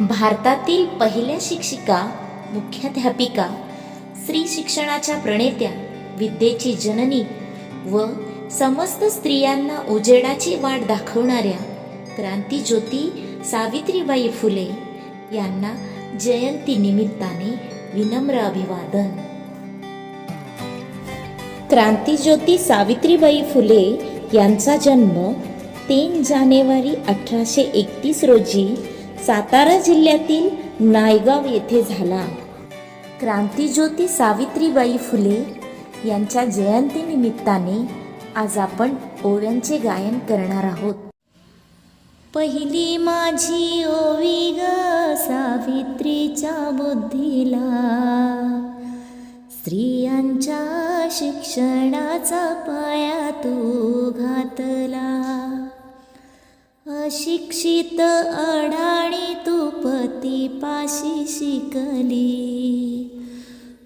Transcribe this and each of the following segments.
भारतातील पहिल्या शिक्षिका, मुख्याध्यापिका, स्त्री शिक्षणाच्या प्रणेत्या, विद्येची जननी व समस्त स्त्रियांना उजेडाची वाट दाखवणाऱ्या क्रांतिज्योती सावित्रीबाई फुले यांना जयंती निमित्ताने विनम्र अभिवादन. क्रांतिज्योती सावित्रीबाई फुले यांचा जन्म 3 जानेवारी 1831 रोजी सातारा जिल्ह्यातील नायगाव येथे झाला. क्रांतिज्योती सावित्रीबाई फुले यांच्या जयंतीनिमित्ताने आज आपण ओव्यांचे गायन करणार आहोत. पहिली माझी ओवी ग सावित्रीच्या बुद्धीला, स्त्रियांच्या शिक्षणाचा पाया तू घातला. अशिक्षित अडाणी तू पतीपाशी शिकली,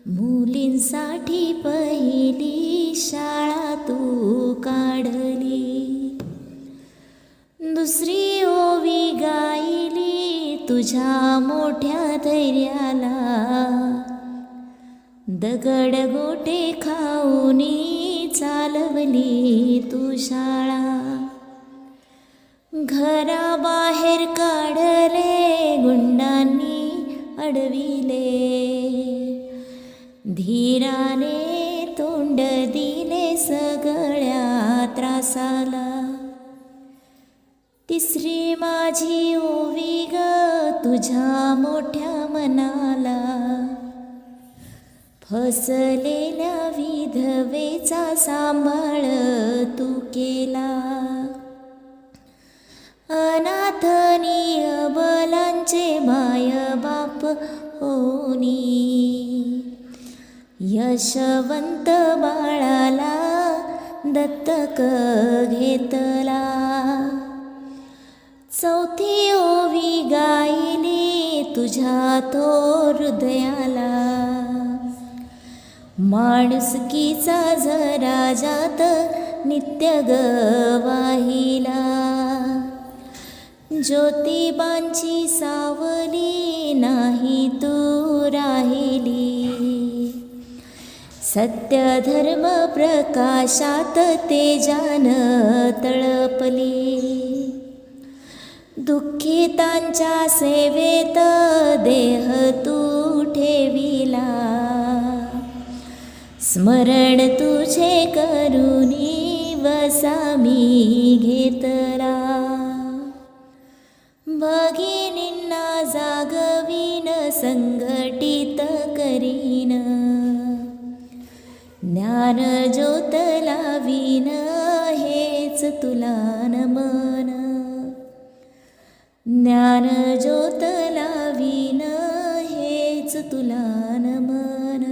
मुलींसाठी पहिली शाळा तू काढली. दुसरी ओवी गायली तुझ्या मोठ्या धैर्याला, दगड गोटे खाऊनी चालवली तू शाळा. घराबाहेर काढले गुंडांनी अडविले, धीराने तोंड दिले सगळ्या त्रासाला. तिसरी माझी ओवी ग तुझ्या मोठ्या मनाला, फसलेल्या विधवेचा सांभाळ तू केला. अनाथनी अबलांचे माय बाप होनी, यशवंत बाळाला दत्तक घेतला. चौथी ओवी गायली तुझ्या तो हृदयाला, माणुसकीचा जरा जात नित्य गवाहिला. ज्योतिबांची सावली नाही तू राहिली, सत्य धर्म प्रकाशात तेजान तळपली. दुःखितांच्या सेवेत देह तू ठेविला, स्मरण तुझे करुणी वसा मी घेतला. भगिनींना जागवीन संघटित करीन, ज्ञान ज्योत लावीन हेच तुला नमन. ज्ञान ज्योत लावीन हेच तुला नमन.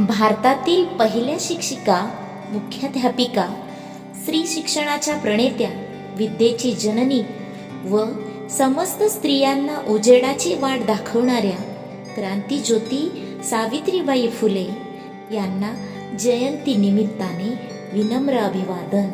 भारतातील पहिल्या शिक्षिका, मुख्याध्यापिका, स्त्री शिक्षणाच्या प्रणेत्या, विद्येची जननी व समस्त स्त्रियांना उजेडाची वाट दाखवणाऱ्या क्रांतिज्योती सावित्रीबाई फुले यांना जयंती निमित्ताने विनम्र अभिवादन.